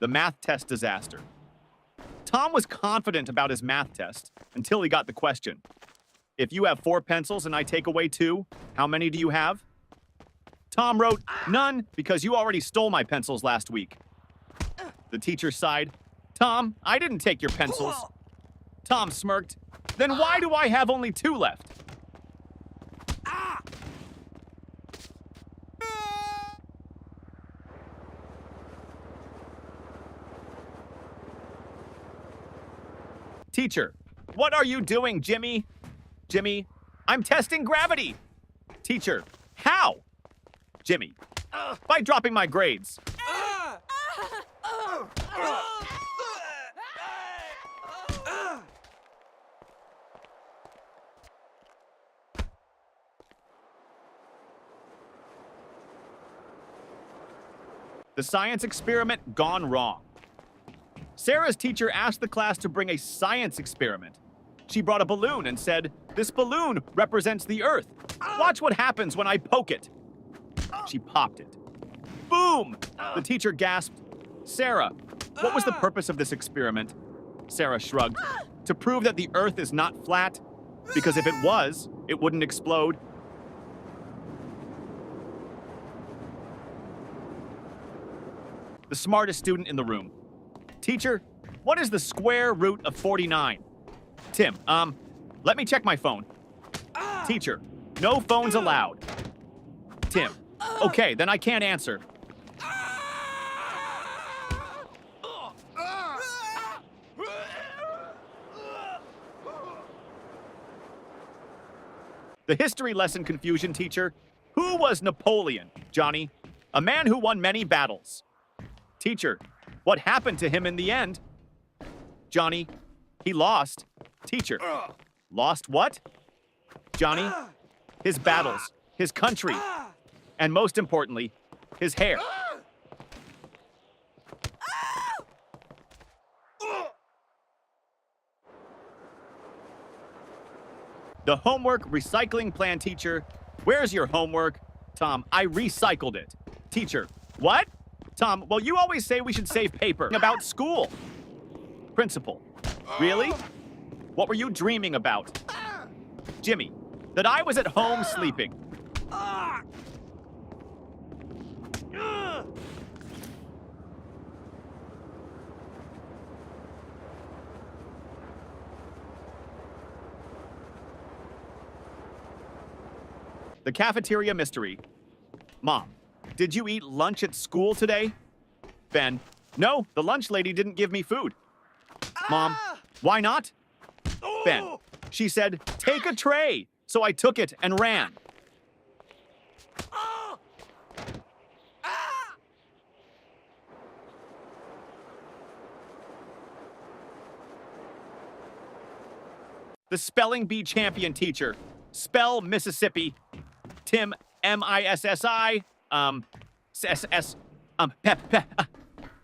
The math test disaster. Tom was confident about his math test until he got the question. If you have 4 pencils and I take away 2, how many do you have? Tom wrote, none, because you already stole my pencils last week. The teacher sighed. Tom, I didn't take your pencils. Tom smirked. Then why do I have only 2 left? Teacher, what are you doing, Jimmy? Jimmy, I'm testing gravity. Teacher, how? Jimmy, by dropping my grades. The science experiment gone wrong. Sarah's teacher asked the class to bring a science experiment. She brought a balloon and said, "This balloon represents the Earth. Watch what happens when I poke it." She popped it. Boom! The teacher gasped, "Sarah, what was the purpose of this experiment?" Sarah shrugged. "To prove that the Earth is not flat, because if it was, it wouldn't explode." The smartest student in the room. Teacher, what is the square root of 49? Tim, let me check my phone. Teacher, no phones allowed. Tim, okay, then I can't answer. The history lesson confusion teacher. Who was Napoleon, Johnny? A man who won many battles. Teacher, what happened to him in the end? Johnny, he lost. Teacher, lost what? Johnny, his battles, his country, and most importantly, his hair. The homework recycling plan teacher. Where's your homework? Tom, I recycled it. Teacher, what? Tom, well, you always say we should save paper about school. Principal, really? What were you dreaming about? Jimmy, that I was at home sleeping. The cafeteria mystery. Mom, did you eat lunch at school today? Ben, no, the lunch lady didn't give me food. Mom, why not? Ben, she said, take a tray. So I took it and ran. The spelling bee champion teacher. Spell Mississippi. Tim, M-I-S-S-I. S-S,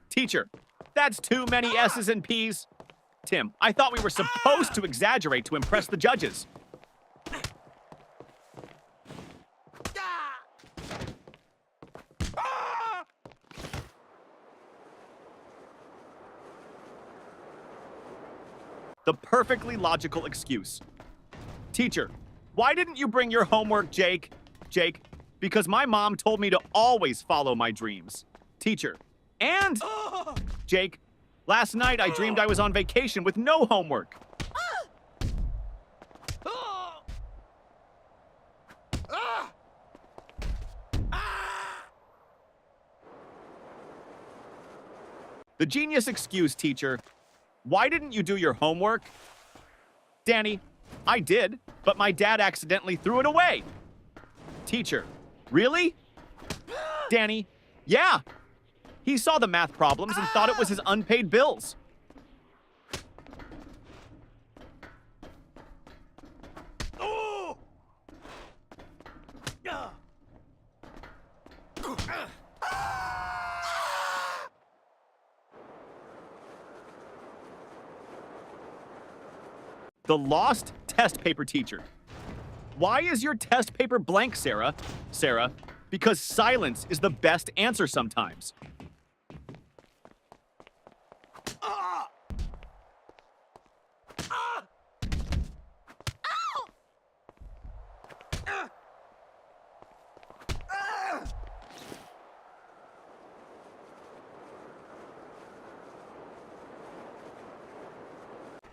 Teacher, that's too many S's and P's. Tim, I thought we were supposed to exaggerate to impress the judges. The perfectly logical excuse. Teacher, why didn't you bring your homework, Jake? Jake, because my mom told me to always follow my dreams. Teacher, and Jake, last night I dreamed I was on vacation with no homework. The genius excuse, teacher. Why didn't you do your homework? Danny, I did, but my dad accidentally threw it away. Teacher, really? Danny, yeah. He saw the math problems and thought it was his unpaid bills. The lost test paper teacher. Why is your test paper blank, Sarah? Sarah, because silence is the best answer sometimes.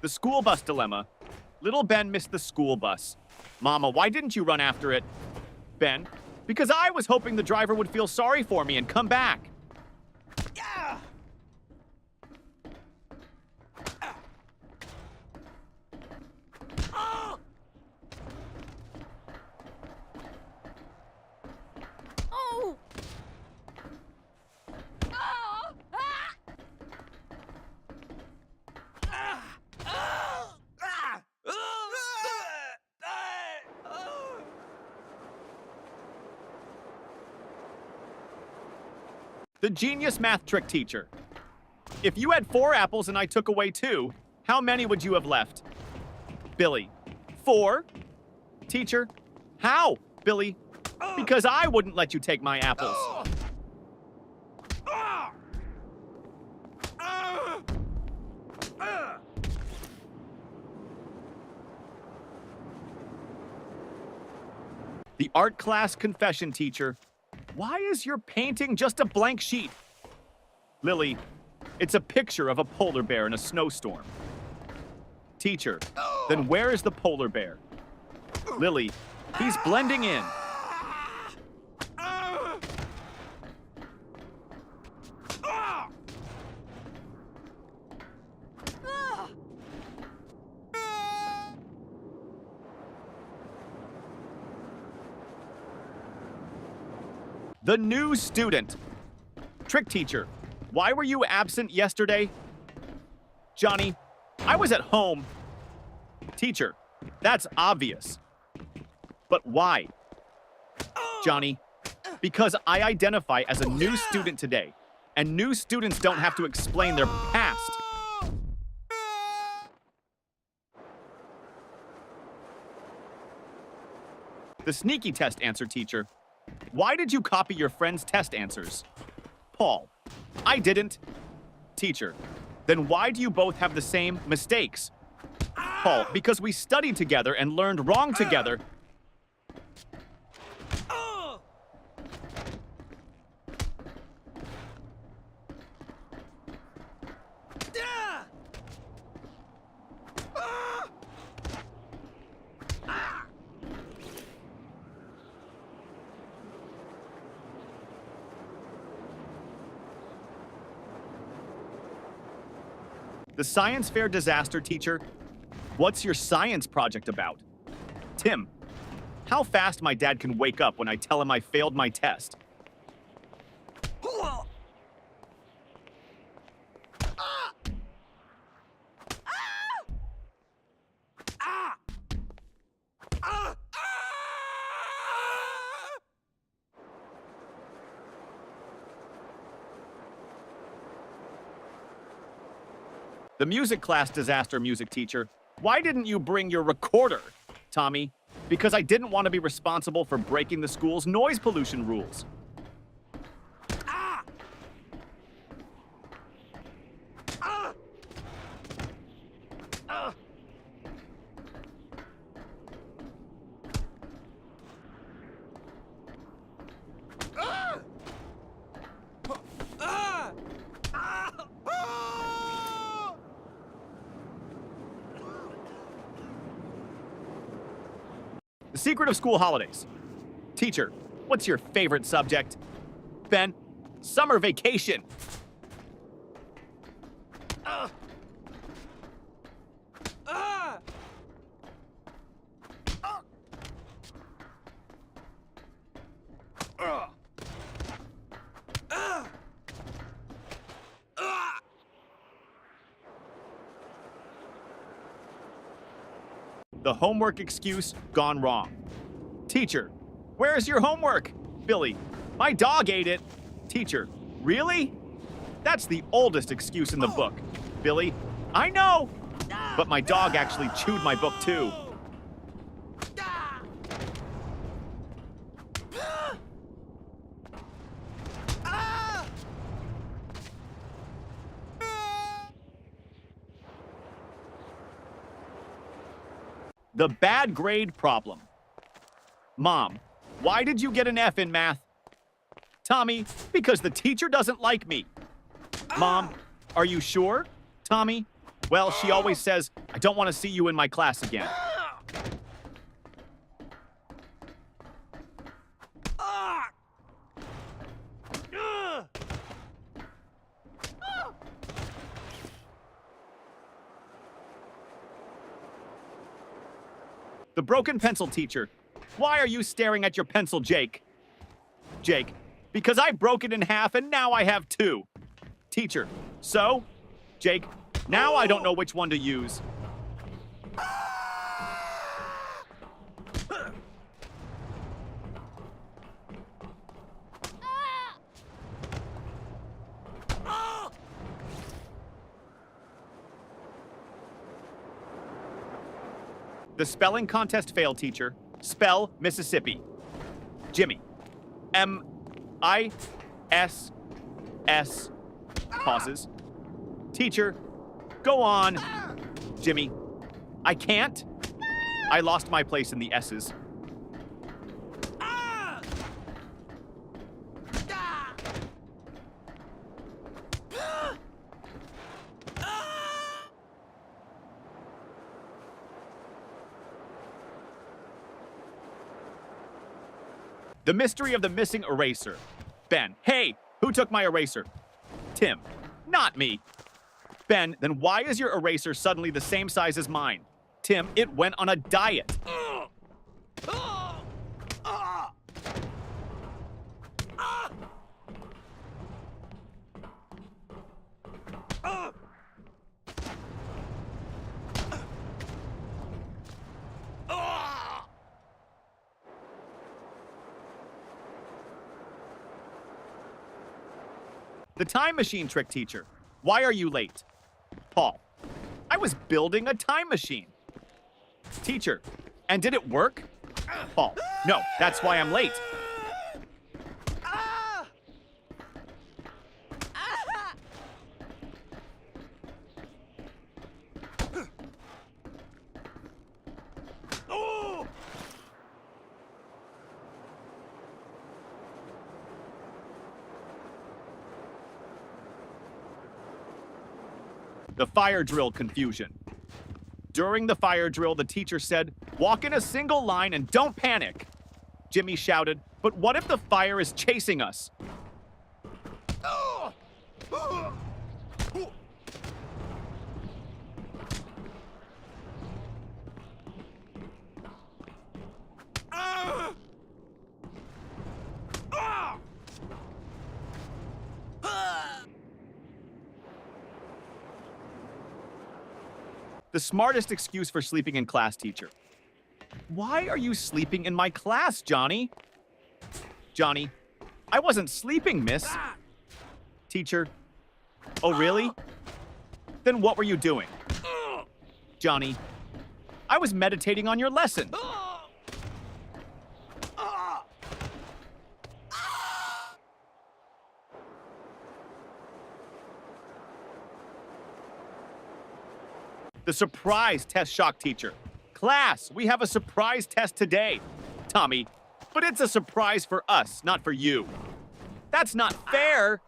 The school bus dilemma. Little Ben missed the school bus. Mama, why didn't you run after it? Ben, because I was hoping the driver would feel sorry for me and come back. Yeah. Oh. Oh. The genius math trick teacher. If you had 4 apples and I took away 2, how many would you have left? Billy, 4? Teacher, how? Billy, because I wouldn't let you take my apples. The art class confession teacher. Why is your painting just a blank sheet? Lily, it's a picture of a polar bear in a snowstorm. Teacher, then where is the polar bear? Lily, he's blending in. The new student. Trick teacher, why were you absent yesterday? Johnny, I was at home. Teacher, that's obvious. But why? Johnny, because I identify as a new student today, and new students don't have to explain their past. The sneaky test answer teacher. Why did you copy your friend's test answers? Paul, I didn't. Teacher, then why do you both have the same mistakes? Paul, because we studied together and learned wrong together. The science fair disaster teacher. What's your science project about? Tim, how fast my dad can wake up when I tell him I failed my test. The music class disaster music teacher. Why didn't you bring your recorder, Tommy? Because I didn't want to be responsible for breaking the school's noise pollution rules. The secret of school holidays. Teacher, what's your favorite subject? Ben, summer vacation. The homework excuse gone wrong. Teacher, where's your homework? Billy, my dog ate it. Teacher, really? That's the oldest excuse in the book. Billy, I know, but my dog actually chewed my book too. The bad grade problem. Mom, why did you get an F in math? Tommy, because the teacher doesn't like me. Mom, are you sure? Tommy, Well, she always says, I don't want to see you in my class again. The broken pencil teacher. Why are you staring at your pencil, Jake? Jake, because I broke it in half and now I have two. Teacher, so? Jake, now I don't know which one to use. The spelling contest failed, teacher. Spell Mississippi. Jimmy. M-I-S-S. Pauses. Teacher, go on. Jimmy. I can't. I lost my place in the S's. The mystery of the missing eraser. Ben, hey, who took my eraser? Tim, not me. Ben, then why is your eraser suddenly the same size as mine? Tim, it went on a diet. The time machine trick teacher. Why are you late? Paul. I was building a time machine. Teacher. And did it work? Paul. No, that's why I'm late. The fire drill confusion. During the fire drill, the teacher said, walk in a single line and don't panic. Jimmy shouted, but what if the fire is chasing us? The smartest excuse for sleeping in class, teacher. Why are you sleeping in my class, Johnny? Johnny, I wasn't sleeping, miss. Teacher, oh really? Then what were you doing? Johnny, I was meditating on your lesson. The surprise test shock teacher. Class, we have a surprise test today. Tommy, but it's a surprise for us, not for you. That's not fair.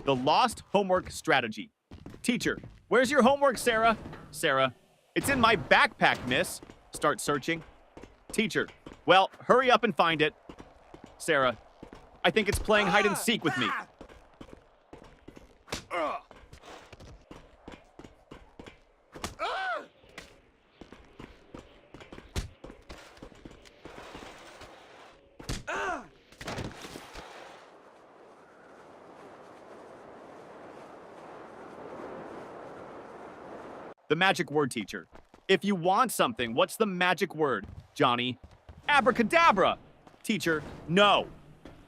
The lost homework strategy. Teacher, where's your homework, Sarah? Sarah, it's in my backpack, miss. Start searching. Teacher, well, hurry up and find it. Sarah, I think it's playing hide and seek with me. The magic word, teacher. If you want something, what's the magic word, Johnny? Abracadabra. Teacher, no.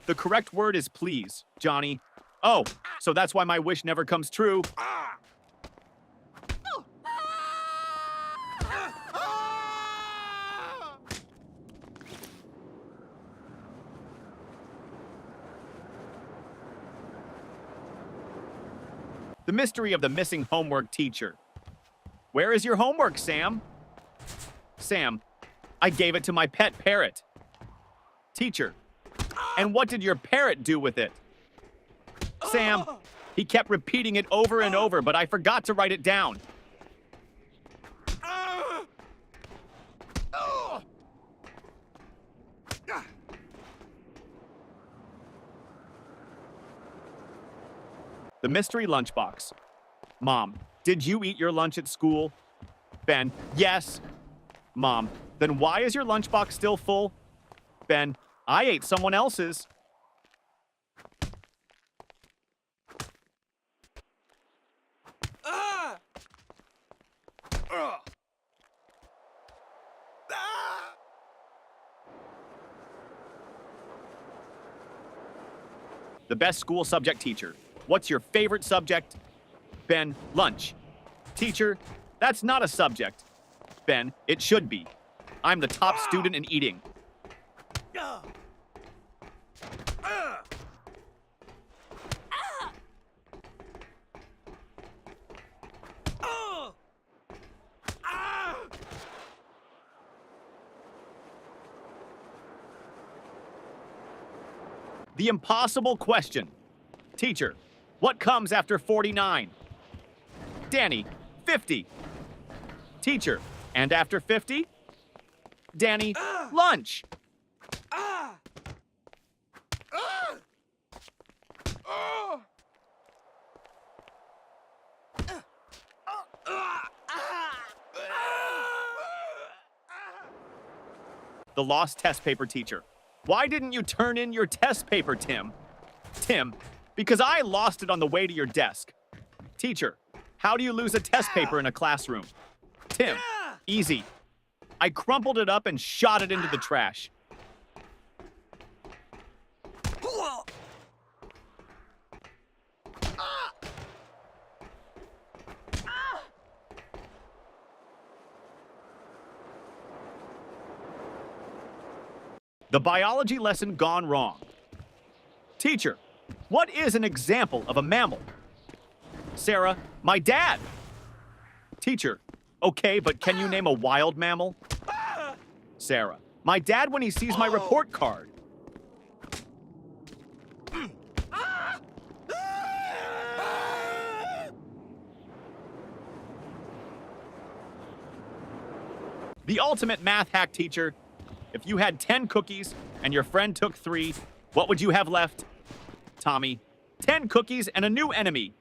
The correct word is please, Johnny. Oh, so that's why my wish never comes true. The mystery of the missing homework teacher. Where is your homework, Sam? Sam, I gave it to my pet parrot. Teacher, and what did your parrot do with it? Sam, he kept repeating it over and over, but I forgot to write it down. The mystery lunchbox. Mom, did you eat your lunch at school? Ben, yes. Mom, then why is your lunchbox still full? Ben, I ate someone else's. The best school subject teacher. What's your favorite subject? Ben, lunch. Teacher, that's not a subject. Ben, it should be. I'm the top student in eating. The impossible question. Teacher, what comes after 49? Danny, 50. Teacher, and after 50? Danny, lunch. The lost test paper teacher. Why didn't you turn in your test paper, Tim? Tim, because I lost it on the way to your desk. Teacher, how do you lose a test paper in a classroom? Tim, easy. I crumpled it up and shot it into the trash. The biology lesson gone wrong. Teacher, what is an example of a mammal? Sarah, my dad. Teacher, okay, but can you name a wild mammal? Sarah, my dad when he sees my report card. The ultimate math hack teacher. If you had 10 cookies and your friend took 3, what would you have left? Tommy, 10 cookies and a new enemy.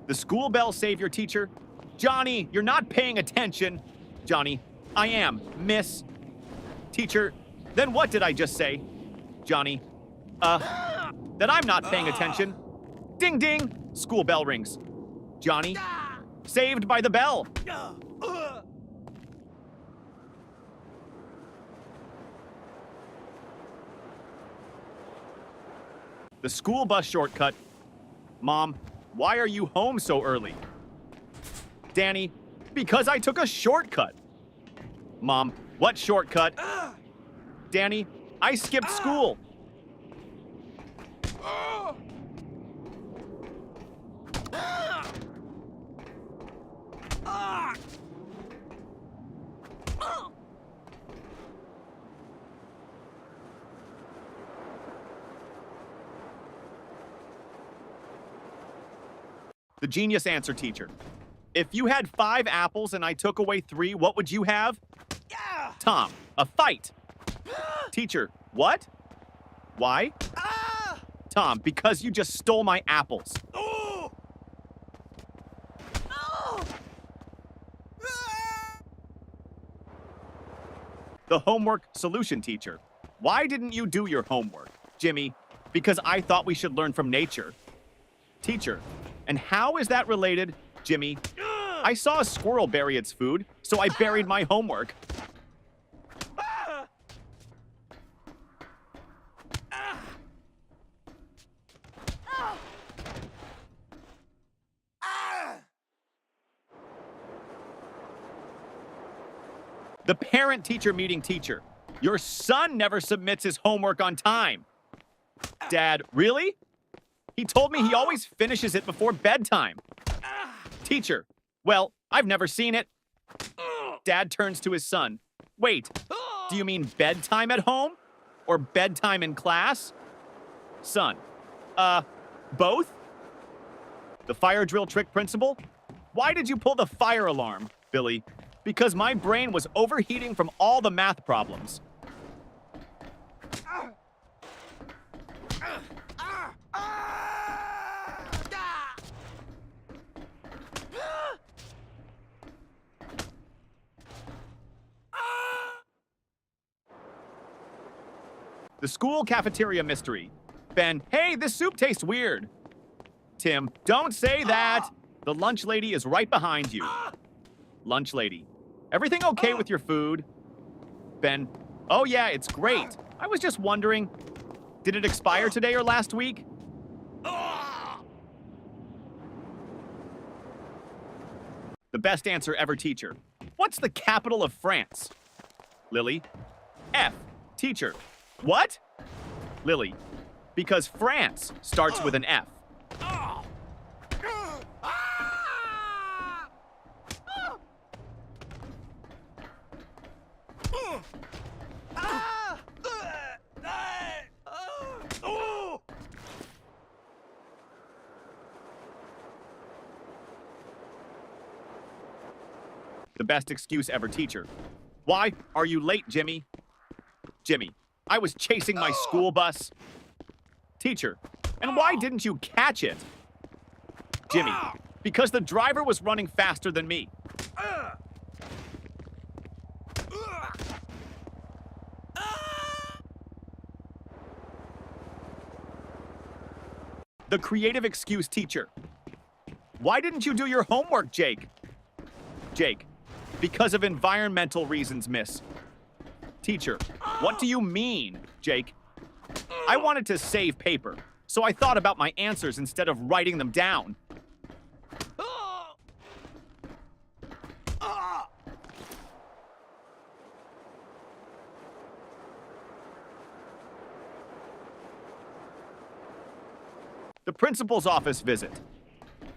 The school bell savior teacher. Johnny, you're not paying attention. Johnny, I am, miss. Teacher, then what did I just say? Johnny, that I'm not paying attention. Ding ding, school bell rings. Johnny, saved by the bell. The school bus shortcut. Mom, why are you home so early? Danny, because I took a shortcut. Mom, what shortcut? Danny, I skipped school. The genius answer teacher. If you had 5 apples and I took away 3, what would you have? Tom, a fight. Teacher, what? Why? Tom, because you just stole my apples. The homework solution teacher. Why didn't you do your homework? Jimmy, because I thought we should learn from nature. Teacher, and how is that related? Jimmy, I saw a squirrel bury its food, so I buried my homework. The parent-teacher meeting teacher. Your son never submits his homework on time. Dad, really? He told me he always finishes it before bedtime. Teacher, well, I've never seen it. Dad turns to his son. Wait, do you mean bedtime at home? Or bedtime in class? Son, both? The fire drill trick principal? Why did you pull the fire alarm, Billy? Because my brain was overheating from all the math problems. The school cafeteria mystery. Ben, hey, this soup tastes weird. Tim, don't say that. The lunch lady is right behind you. Lunch lady, everything okay with your food? Ben, oh yeah, it's great. I was just wondering, did it expire today or last week? The best answer ever, teacher. What's the capital of France? Lily, F. Teacher, what? Lily, because France starts with an F. The best excuse ever, teacher. Why are you late, Jimmy? Jimmy, I was chasing my school bus. Teacher, and why didn't you catch it? Jimmy, because the driver was running faster than me. The creative excuse, teacher. Why didn't you do your homework, Jake? Jake, because of environmental reasons, miss. Teacher, what do you mean, Jake? I wanted to save paper, so I thought about my answers instead of writing them down. The principal's office visit.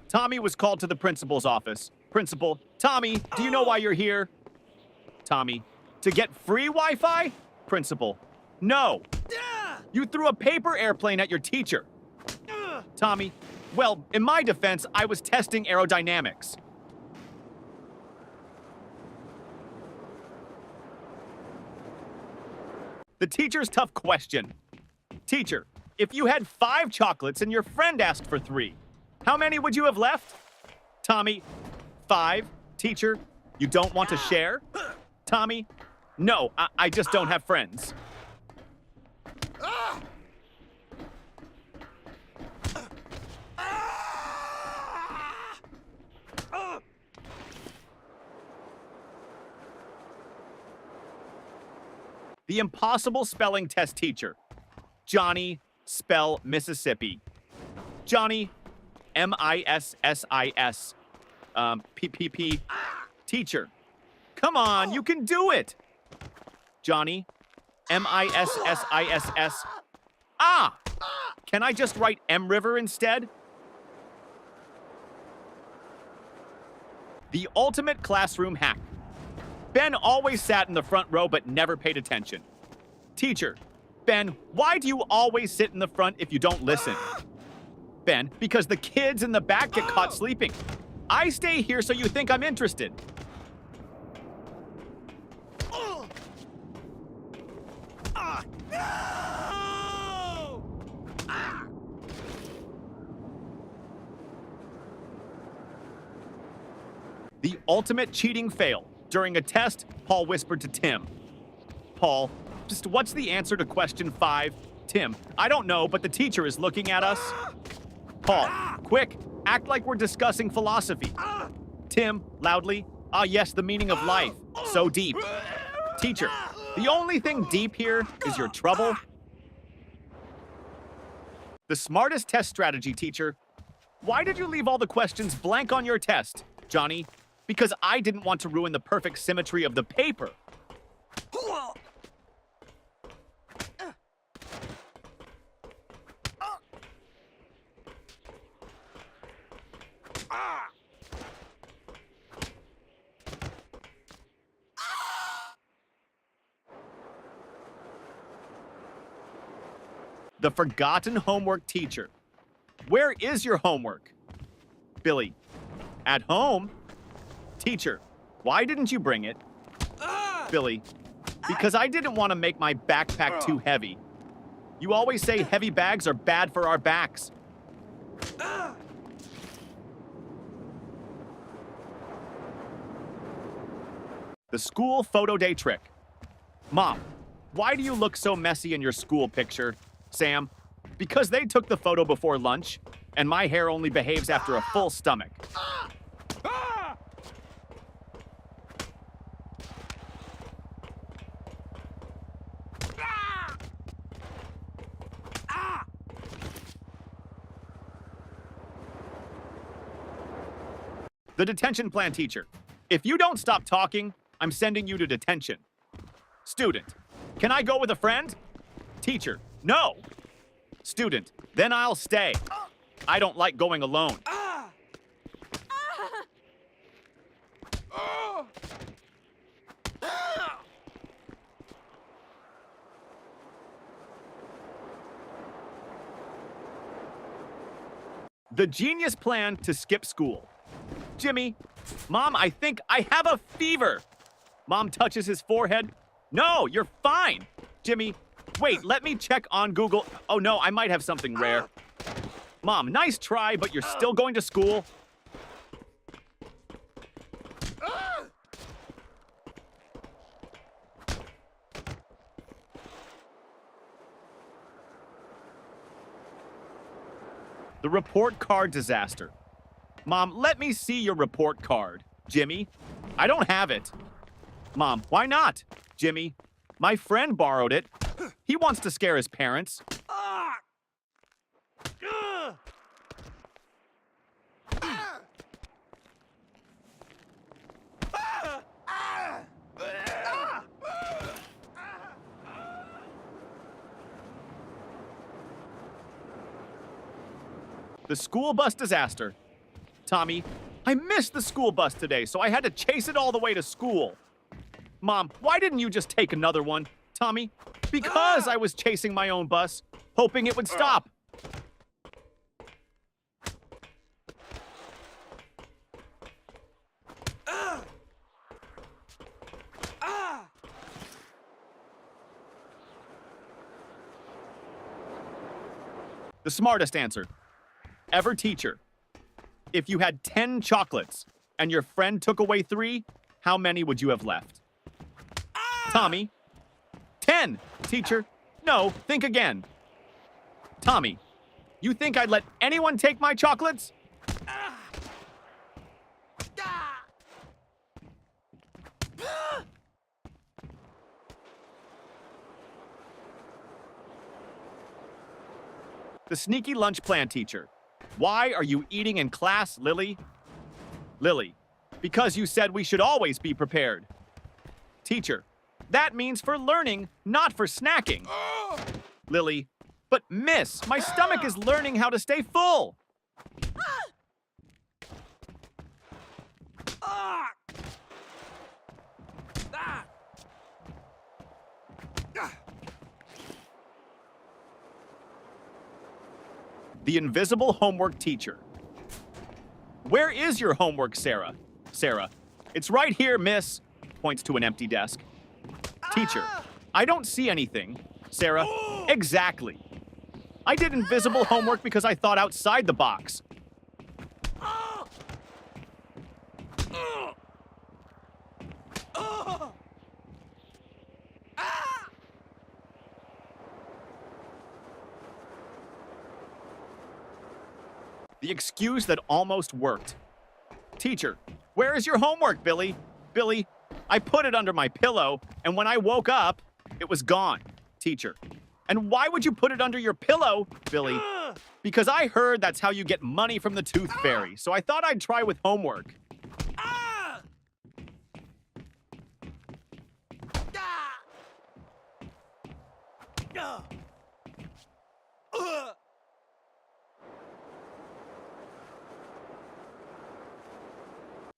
Tommy was called to the principal's office. Principal, Tommy, do you know why you're here? Tommy, to get free Wi-Fi? Principal, no. You threw a paper airplane at your teacher. Tommy, well, in my defense, I was testing aerodynamics. The teacher's tough question. Teacher, if you had 5 chocolates and your friend asked for 3, how many would you have left? Tommy, 5. Teacher, you don't want to share? Tommy, no, I just don't have friends. The impossible spelling test teacher. Johnny, spell Mississippi. Johnny, M-I-S-S-I-S. P-P-P. Teacher. Come on, you can do it. Johnny, M-I-S-S-I-S-S. Ah! Can I just write M River instead? The ultimate classroom hack. Ben always sat in the front row but never paid attention. Teacher, Ben, why do you always sit in the front if you don't listen? Ben, because the kids in the back get caught sleeping. I stay here so you think I'm interested. The ultimate cheating fail. During a test, Paul whispered to Tim. Paul, just what's the answer to question 5? Tim, I don't know, but the teacher is looking at us. Paul, quick, act like we're discussing philosophy. Tim, loudly, ah yes, the meaning of life, so deep. Teacher, the only thing deep here is your trouble. The smartest test strategy, teacher. Why did you leave all the questions blank on your test, Johnny? Because I didn't want to ruin the perfect symmetry of the paper. The forgotten homework teacher. Where is your homework? Billy. At home? Teacher. Why didn't you bring it? Billy. Because I didn't want to make my backpack too heavy. You always say heavy bags are bad for our backs. The school photo day trick. Mom, why do you look so messy in your school picture? Sam, because they took the photo before lunch, and my hair only behaves after a full stomach. The detention plan teacher. If you don't stop talking, I'm sending you to detention. Student. Can I go with a friend? Teacher. No. Student. Then I'll stay. I don't like going alone. The genius plan to skip school. Jimmy, Mom, I think I have a fever. Mom touches his forehead. No, you're fine. Jimmy, wait, let me check on Google. Oh no, I might have something rare. Mom, nice try, but you're still going to school. The report card disaster. Mom, let me see your report card. Jimmy, I don't have it. Mom, why not? Jimmy, my friend borrowed it. He wants to scare his parents. The school bus disaster. Tommy, I missed the school bus today, so I had to chase it all the way to school. Mom, why didn't you just take another one? Tommy, because I was chasing my own bus, hoping it would stop. The smartest answer. Ever teacher. If you had 10 chocolates and your friend took away 3, how many would you have left? Tommy. 10. Teacher. No, think again. Tommy. You think I'd let anyone take my chocolates? The sneaky lunch plan teacher. Why are you eating in class, Lily? Lily. Because you said we should always be prepared. Teacher. That means for learning, not for snacking. Lily. But miss, my stomach is learning how to stay full. The invisible homework teacher. Where is your homework, Sarah? Sarah. It's right here, miss. Points to an empty desk. Teacher. I don't see anything. Sarah. Exactly. I did invisible homework because I thought outside the box. The excuse that almost worked. Teacher, where is your homework, Billy? Billy, I put it under my pillow, and when I woke up, it was gone. Teacher, and why would you put it under your pillow, Billy? Because I heard that's how you get money from the tooth fairy, so I thought I'd try with homework.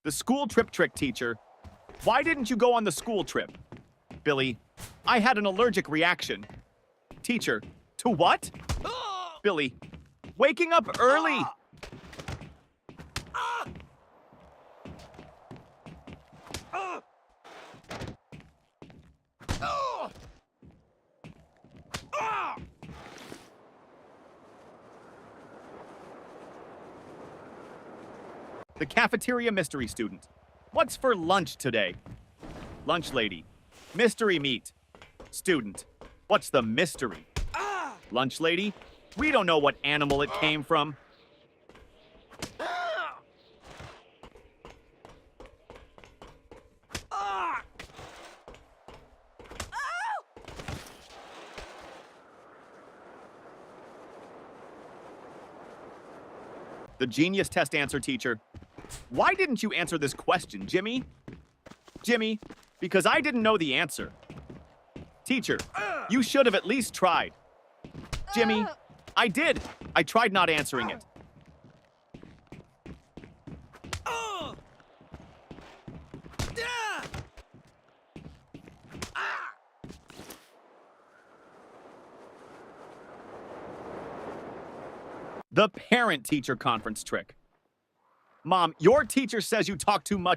The school trip trick teacher. Why didn't you go on the school trip? Billy, I had an allergic reaction. Teacher, To what? Billy, waking up early. The cafeteria mystery student. What's for lunch today? Lunch lady. Mystery meat. Student. What's the mystery? Lunch lady. We don't know what animal it came from. The genius test answer teacher. Why didn't you answer this question, Jimmy? Jimmy, because I didn't know the answer. Teacher, you should have at least tried. Jimmy, I did. I tried not answering it. The parent-teacher conference trick. Mom, your teacher says you talk too much